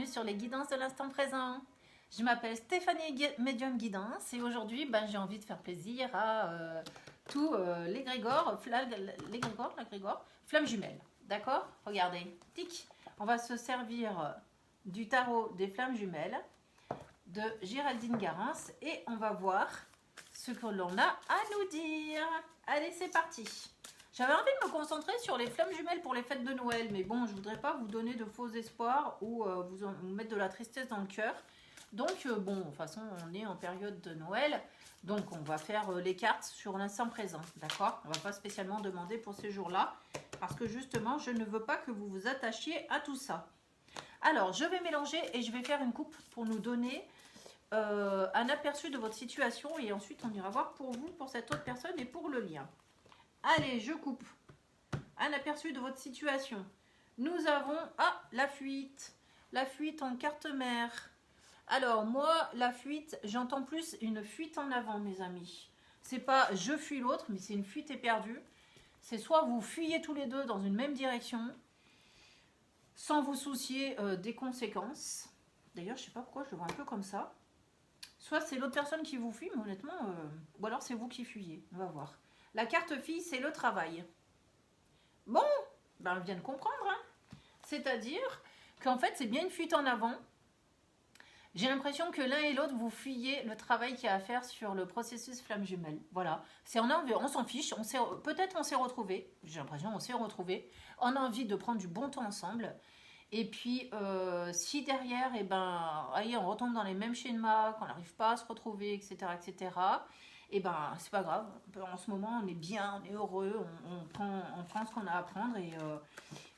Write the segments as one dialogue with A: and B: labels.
A: bienvenue sur les guidances de l'instant présent. Je m'appelle Stéphanie Médium Guidance et aujourd'hui j'ai envie de faire plaisir à tous les Grégor, flammes jumelles. D'accord? Regardez, tic, on va se servir du tarot des flammes jumelles de Géraldine Garance et on va voir ce que l'on a à nous dire. Allez, c'est parti. J'avais envie de me concentrer sur les flammes jumelles pour les fêtes de Noël, mais bon, je voudrais pas vous donner de faux espoirs ou vous mettre de la tristesse dans le cœur. Donc, bon, de toute façon, on est en période de Noël, donc on va faire les cartes sur l'instant présent, d'accord? On va pas spécialement demander pour ces jours-là, parce que justement, je ne veux pas que vous vous attachiez à tout ça. Alors, je vais mélanger et je vais faire une coupe pour nous donner un aperçu de votre situation et ensuite on ira voir pour vous, pour cette autre personne et pour le lien. Allez, je coupe. Un aperçu de votre situation. Nous avons la fuite. La fuite en carte mère. Alors, moi, la fuite, j'entends plus une fuite en avant, mes amis. C'est pas je fuis l'autre, mais c'est une fuite éperdue. C'est soit vous fuyez tous les deux dans une même direction, sans vous soucier des conséquences. D'ailleurs, je sais pas pourquoi je le vois un peu comme ça. Soit c'est l'autre personne qui vous fuit, mais honnêtement, ou alors c'est vous qui fuyez. On va voir. La carte fille, c'est le travail. Bon, on vient de comprendre. Hein. C'est-à-dire qu'en fait, c'est bien une fuite en avant. J'ai l'impression que l'un et l'autre, vous fuyez le travail qu'il y a à faire sur le processus flamme jumelle. Voilà. On s'en fiche. Peut-être on s'est retrouvés. J'ai l'impression qu'on s'est retrouvés. On a envie de prendre du bon temps ensemble. Et puis, si derrière, on retombe dans les mêmes schémas, qu'on n'arrive pas à se retrouver, etc., c'est pas grave. En ce moment, on est bien, on est heureux, on prend ce qu'on a à prendre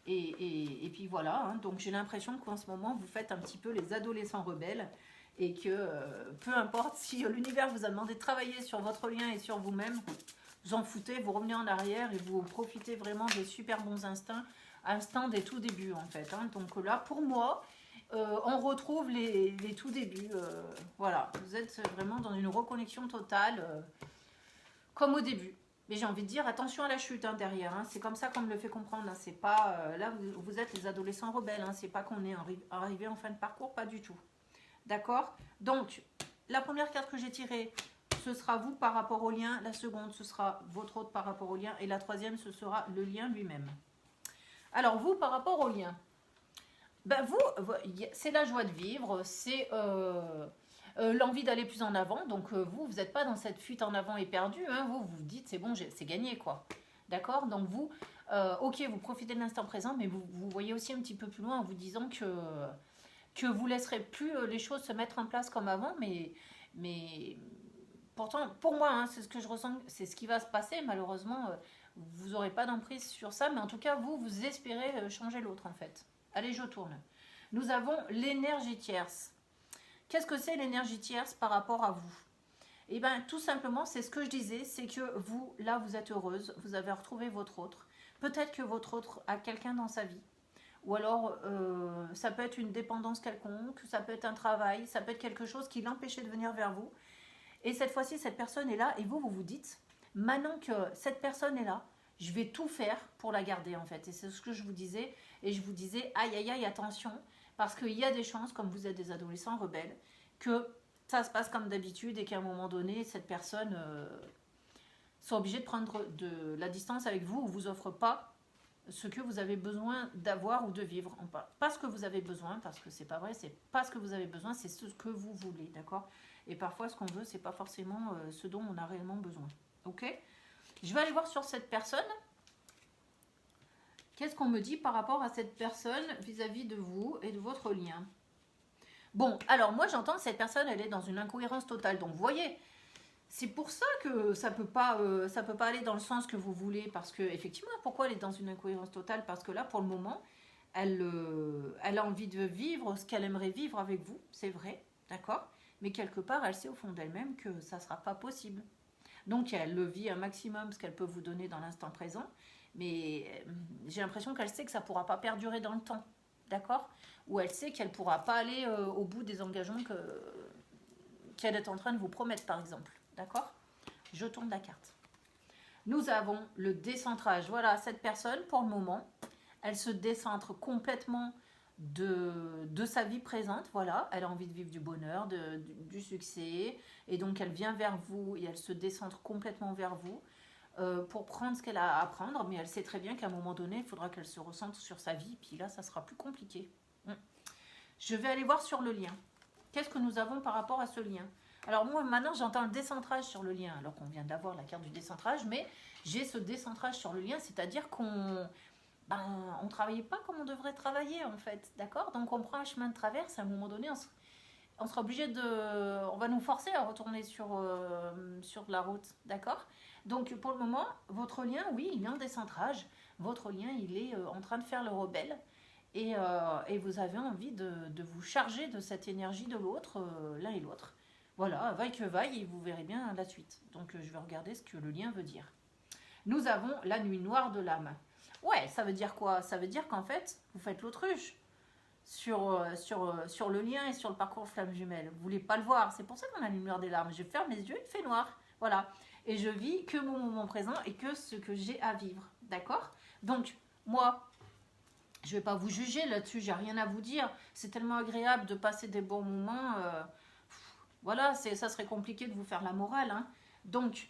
A: et puis voilà. Hein. Donc, j'ai l'impression qu'en ce moment, vous faites un petit peu les adolescents rebelles et que peu importe si l'univers vous a demandé de travailler sur votre lien et sur vous-même, vous en foutez, vous revenez en arrière et vous profitez vraiment des super bons instants des tout débuts en fait. Hein. Donc là, pour moi, on retrouve les tout débuts. Voilà, vous êtes vraiment dans une reconnexion totale, comme au début. Mais j'ai envie de dire, attention à la chute hein, derrière. Hein. C'est comme ça qu'on me le fait comprendre. Hein. C'est pas là, vous êtes les adolescents rebelles. Hein. C'est pas qu'on est arrivé en fin de parcours, pas du tout. D'accord? Donc, la première carte que j'ai tirée, ce sera vous par rapport au lien. La seconde, ce sera votre autre par rapport au lien. Et la troisième, ce sera le lien lui-même. Alors, vous, par rapport au lien, vous, c'est la joie de vivre, c'est l'envie d'aller plus en avant. Donc, vous n'êtes pas dans cette fuite en avant éperdue. Hein, vous vous dites, c'est bon, c'est gagné, quoi. D'accord? Donc, vous, ok, vous profitez de l'instant présent, mais vous voyez aussi un petit peu plus loin en vous disant que vous ne laisserez plus les choses se mettre en place comme avant, mais pourtant, pour moi, hein, c'est ce que je ressens, c'est ce qui va se passer. Malheureusement, vous n'aurez pas d'emprise sur ça, mais en tout cas, vous espérez changer l'autre, en fait. Allez, je tourne. Nous avons l'énergie tierce. Qu'est-ce que c'est l'énergie tierce par rapport à vous? Eh bien, tout simplement, c'est ce que je disais, c'est que vous, là, vous êtes heureuse, vous avez retrouvé votre autre. Peut-être que votre autre a quelqu'un dans sa vie. Ou alors, ça peut être une dépendance quelconque, ça peut être un travail, ça peut être quelque chose qui l'empêchait de venir vers vous. Et cette fois-ci, cette personne est là et vous vous dites, maintenant que cette personne est là, je vais tout faire pour la garder en fait. Et c'est ce que je vous disais. Et je vous disais, aïe aïe aïe, attention, parce qu'il y a des chances, comme vous êtes des adolescents rebelles, que ça se passe comme d'habitude et qu'à un moment donné, cette personne soit obligée de prendre de la distance avec vous ou vous offre pas ce que vous avez besoin d'avoir ou de vivre. Pas ce que vous avez besoin, parce que c'est pas vrai, c'est pas ce que vous avez besoin, c'est ce que vous voulez, d'accord? Et parfois, ce qu'on veut, c'est pas forcément ce dont on a réellement besoin. Ok? Je vais aller voir sur cette personne. Qu'est-ce qu'on me dit par rapport à cette personne vis-à-vis de vous et de votre lien? Bon, alors moi j'entends que cette personne, elle est dans une incohérence totale. Donc vous voyez, c'est pour ça que ça peut pas aller dans le sens que vous voulez. Parce que effectivement, pourquoi elle est dans une incohérence totale? Parce que là, pour le moment, elle a envie de vivre ce qu'elle aimerait vivre avec vous, c'est vrai, d'accord? Mais quelque part, elle sait au fond d'elle-même que ça ne sera pas possible. Donc, elle le vit un maximum, ce qu'elle peut vous donner dans l'instant présent. Mais j'ai l'impression qu'elle sait que ça ne pourra pas perdurer dans le temps. D'accord? Ou elle sait qu'elle ne pourra pas aller au bout des engagements qu'elle est en train de vous promettre, par exemple. D'accord? Je tourne la carte. Nous avons le décentrage. Voilà, cette personne, pour le moment, elle se décentre complètement de sa vie présente, voilà, elle a envie de vivre du bonheur, du succès, et donc elle vient vers vous et elle se décentre complètement vers vous pour prendre ce qu'elle a à apprendre, mais elle sait très bien qu'à un moment donné, il faudra qu'elle se recentre sur sa vie, puis là, ça sera plus compliqué. Je vais aller voir sur le lien. Qu'est-ce que nous avons par rapport à ce lien? Alors moi, maintenant, j'entends le décentrage sur le lien, alors qu'on vient d'avoir la carte du décentrage, mais j'ai ce décentrage sur le lien, c'est-à-dire qu'on on ne travaillait pas comme on devrait travailler, en fait, d'accord? Donc on prend un chemin de traverse, à un moment donné, on sera obligé de... On va nous forcer à retourner sur la route, d'accord? Donc pour le moment, votre lien, oui, il est en décentrage. Votre lien, il est en train de faire le rebelle. Et vous avez envie de vous charger de cette énergie de l'autre, l'un et l'autre. Voilà, vaille que vaille, et vous verrez bien la suite. Donc je vais regarder ce que le lien veut dire. Nous avons la nuit noire de l'âme. Ouais, ça veut dire quoi? Ça veut dire qu'en fait, vous faites l'autruche sur le lien et sur le parcours flamme jumelle. Vous voulez pas le voir, c'est pour ça qu'on a la lumière des larmes. Je ferme les yeux, il fait noir. Voilà. Et je vis que mon moment présent et que ce que j'ai à vivre. D'accord? Donc, moi, je vais pas vous juger là-dessus, j'ai rien à vous dire. C'est tellement agréable de passer des bons moments. Voilà, ça serait compliqué de vous faire la morale. Hein. Donc,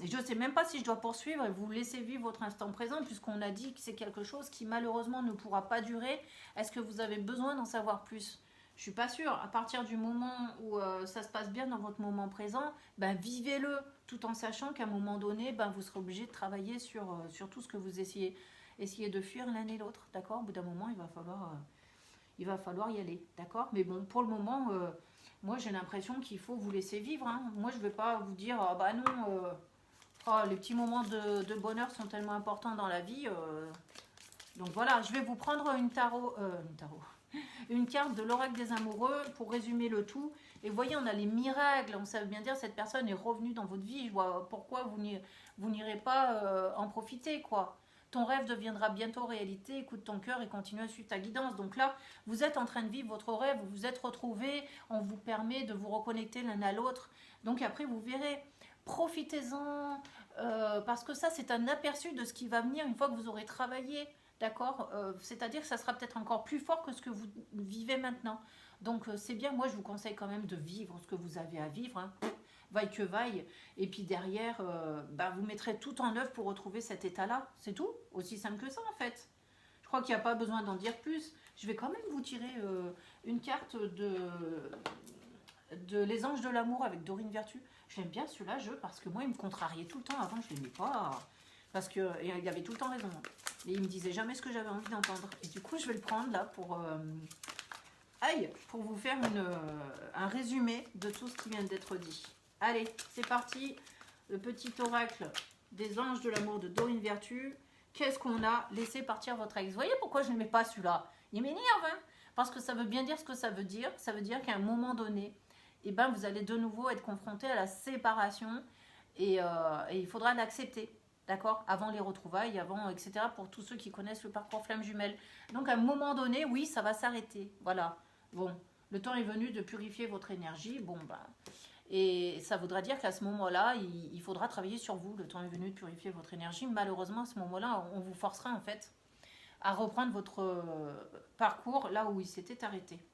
A: je ne sais même pas si je dois poursuivre et vous laisser vivre votre instant présent, puisqu'on a dit que c'est quelque chose qui malheureusement ne pourra pas durer. Est-ce que vous avez besoin d'en savoir plus? Je suis pas sûre. À partir du moment où ça se passe bien dans votre moment présent, ben, vivez-le, tout en sachant qu'à un moment donné, ben, vous serez obligé de travailler sur tout ce que vous essayez de fuir l'un et l'autre. D'accord? Au bout d'un moment, il va falloir y aller. D'accord? Mais bon, pour le moment, moi j'ai l'impression qu'il faut vous laisser vivre. Hein. Moi, je ne vais pas vous dire, ah bah non... Oh, les petits moments de bonheur sont tellement importants dans la vie. Donc voilà, je vais vous prendre une carte de l'oracle des amoureux pour résumer le tout. Et vous voyez, on a les miracles. On sait bien dire cette personne est revenue dans votre vie. Je vois pourquoi vous n'irez pas en profiter, quoi. Ton rêve deviendra bientôt réalité. Écoute ton cœur et continue à suivre ta guidance. Donc là, vous êtes en train de vivre votre rêve. Vous vous êtes retrouvés. On vous permet de vous reconnecter l'un à l'autre. Donc après, vous verrez. Profitez-en, parce que ça, c'est un aperçu de ce qui va venir une fois que vous aurez travaillé, d'accord? C'est-à-dire que ça sera peut-être encore plus fort que ce que vous vivez maintenant. Donc, c'est bien, moi, je vous conseille quand même de vivre ce que vous avez à vivre, hein. Vaille que vaille. Et puis derrière, vous mettrez tout en œuvre pour retrouver cet état-là. C'est tout, aussi simple que ça, en fait. Je crois qu'il n'y a pas besoin d'en dire plus. Je vais quand même vous tirer une carte de Les Anges de l'amour avec Dorine Vertu. J'aime bien celui-là, parce que moi, il me contrariait tout le temps. Avant, je ne l'aimais pas. Parce qu'il avait tout le temps raison. Mais il me disait jamais ce que j'avais envie d'entendre. Et du coup, je vais le prendre là pour vous faire un résumé de tout ce qui vient d'être dit. Allez, c'est parti. Le petit oracle des Anges de l'amour de Dorine Vertu. Qu'est-ce qu'on a? Laissé partir votre ex. Vous voyez pourquoi je n'aimais pas celui-là? Il m'énerve, hein? Parce que ça veut bien dire ce que ça veut dire. Ça veut dire qu'à un moment donné, vous allez de nouveau être confronté à la séparation et il faudra l'accepter, d'accord? Avant les retrouvailles, avant, etc. Pour tous ceux qui connaissent le parcours flamme jumelle. Donc, à un moment donné, oui, ça va s'arrêter. Voilà. Bon, le temps est venu de purifier votre énergie. Bon, et ça voudra dire qu'à ce moment-là, il faudra travailler sur vous. Le temps est venu de purifier votre énergie. Malheureusement, à ce moment-là, on vous forcera, en fait, à reprendre votre parcours là où il s'était arrêté.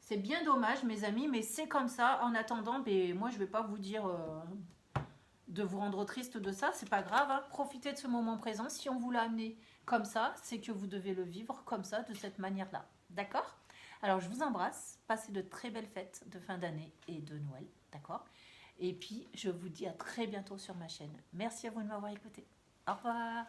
A: C'est bien dommage, mes amis, mais c'est comme ça. En attendant, moi, je ne vais pas vous dire de vous rendre triste de ça. C'est pas grave. Hein. Profitez de ce moment présent. Si on vous l'a amené comme ça, c'est que vous devez le vivre comme ça, de cette manière-là. D'accord? Alors, je vous embrasse. Passez de très belles fêtes de fin d'année et de Noël. D'accord? Et puis, je vous dis à très bientôt sur ma chaîne. Merci à vous de m'avoir écouté. Au revoir.